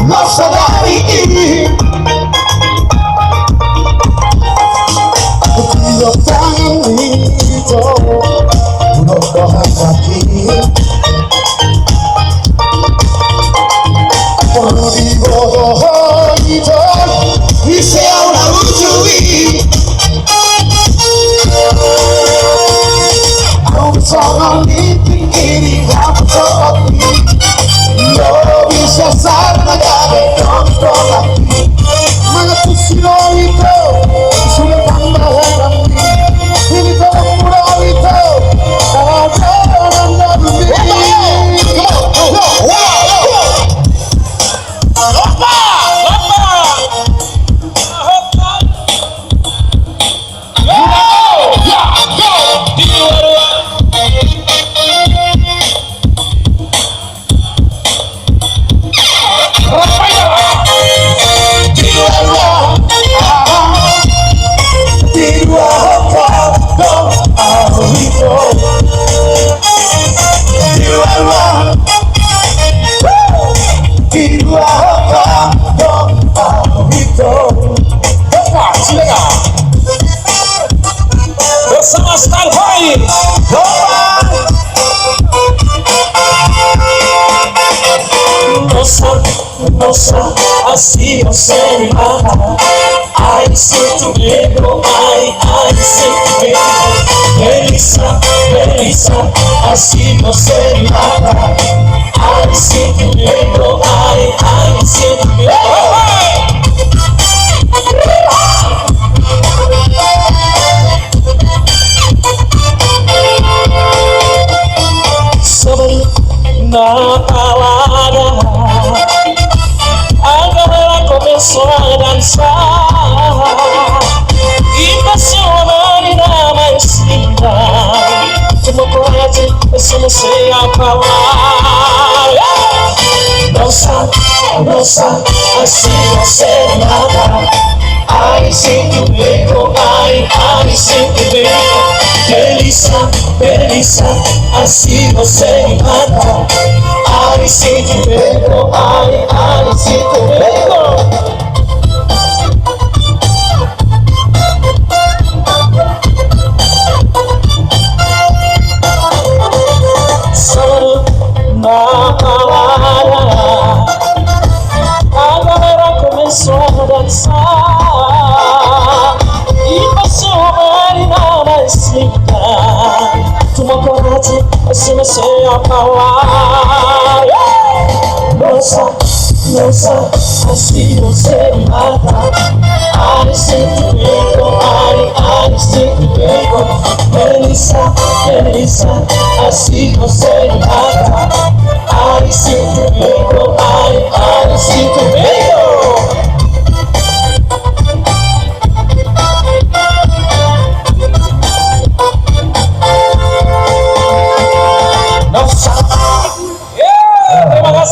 Nossa daí eu tenho no corre aqui por vivo e se é uma luta não só me queria só não isso é sabe na cara não estou aqui mas tu se não então sulle tamba era mi mi todo purito Nossa, assim você me mata. Ai, sinto medo, ai, sinto medo. Delícia, delícia, assim você me mata. Ai, sinto medo, ai, sinto medo. Sobre na balada a galera começou a dançar e passou a marina mais linda. Como pode, eu não sei a falar. Nossa, nossa, assim você nada. Ai, sinto medo, ai, sinto medo. Delícia, delícia, assim você me mata. Ai, sinto medo, ai, sinto medo. Só na balada a galera começou a dançar e passou a marina mais linda. Toma coragem, assim não sei a falar. Nossa, nossa, assim você me mata. Ai, sinto medo, ai, sinto medo. Delícia, delícia, assim você me mata. Ai, sinto medo, ai, sinto medo.